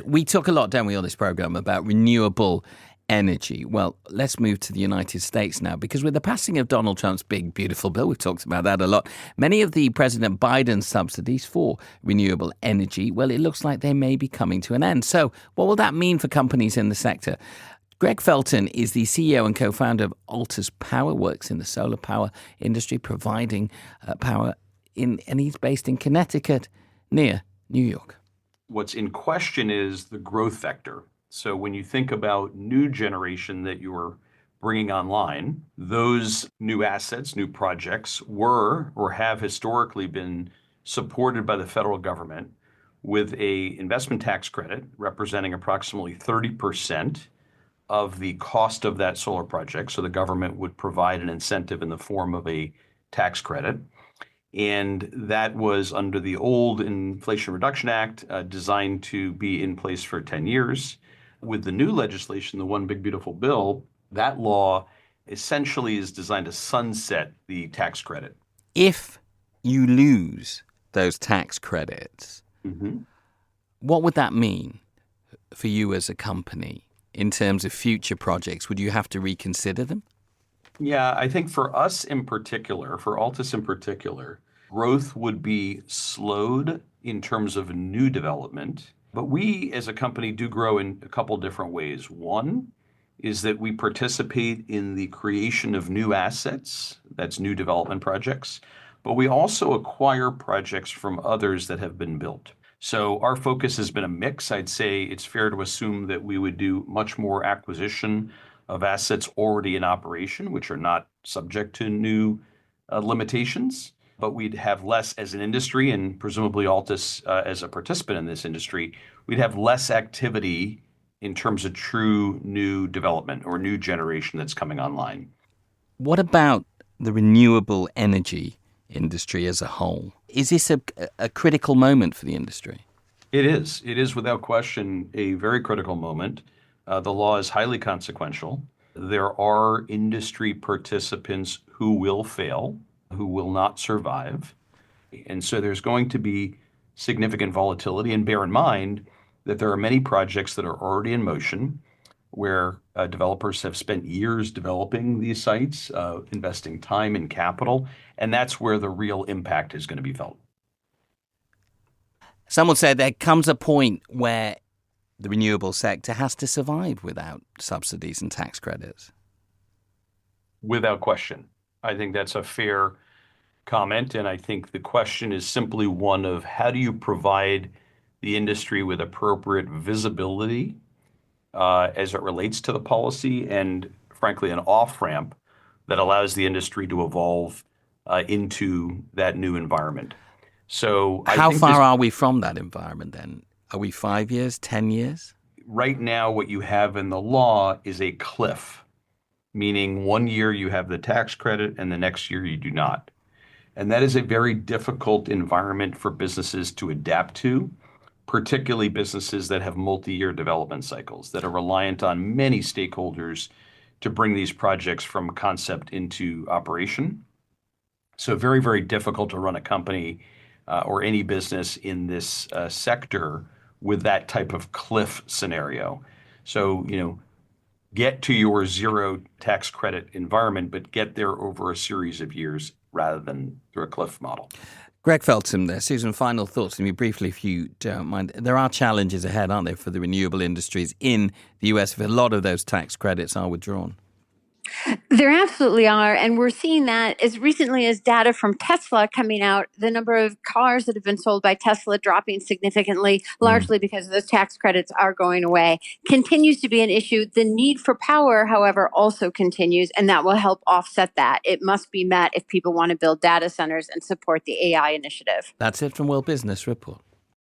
We talk a lot, don't we, on this program about renewable energy. Well, let's move to the United States now, because with the passing of Donald Trump's big, beautiful bill, we've talked about that a lot, many of the President Biden's subsidies for renewable energy, well, it looks like they may be coming to an end. So what will that mean for companies in the sector? Gregg Felton is the CEO and co-founder of Altus Power, works in the solar power industry, providing power, and he's based in Connecticut, near New York. What's in question is the growth vector. So when you think about new generation that you're bringing online, those new assets, new projects were or have historically been supported by the federal government with a investment tax credit representing approximately 30% of the cost of that solar project. So the government would provide an incentive in the form of a tax credit. And that was under the old Inflation Reduction Act, designed to be in place for 10 years. With the new legislation, the One Big Beautiful Bill, that law essentially is designed to sunset the tax credit. If you lose those tax credits, what would that mean for you as a company in terms of future projects? Would you have to reconsider them? Yeah, I think for us in particular, for Altus in particular, growth would be slowed in terms of new development. But we as a company do grow in a couple different ways. One is that we participate in the creation of new assets, that's new development projects, but we also acquire projects from others that have been built. So our focus has been a mix. I'd say it's fair to assume that we would do much more acquisition of assets already in operation, which are not subject to new limitations, but we'd have less as an industry, and presumably Altus as a participant in this industry, we'd have less activity in terms of true new development or new generation that's coming online. What about the renewable energy industry as a whole? Is this a critical moment for the industry? It is. It is without question a very critical moment. The law is highly consequential. There are industry participants who will fail, who will not survive. And so there's going to be significant volatility. And bear in mind that there are many projects that are already in motion where developers have spent years developing these sites, investing time and capital. And that's where the real impact is going to be felt. Some would say there comes a point where the renewable sector has to survive without subsidies and tax credits. Without question. I think that's a fair comment. And I think the question is simply one of how do you provide the industry with appropriate visibility as it relates to the policy and, frankly, an off-ramp that allows the industry to evolve into that new environment. So how far are we from that environment then? Are we 5 years, 10 years? Right now, what you have in the law is a cliff, meaning 1 year you have the tax credit and the next year you do not. And that is a very difficult environment for businesses to adapt to, particularly businesses that have multi-year development cycles that are reliant on many stakeholders to bring these projects from concept into operation. So very, very difficult to run a company or any business in this sector with that type of cliff scenario. So, get to your zero tax credit environment, but get there over a series of years rather than through a cliff model. Gregg Felton there. Susan, final thoughts from you briefly, if you don't mind. There are challenges ahead, aren't there, for the renewable industries in the US if a lot of those tax credits are withdrawn? There absolutely are. And we're seeing that as recently as data from Tesla coming out, the number of cars that have been sold by Tesla dropping significantly, largely because those tax credits are going away, continues to be an issue. The need for power, however, also continues, and that will help offset that. It must be met if people want to build data centers and support the AI initiative. That's it from World Business Report.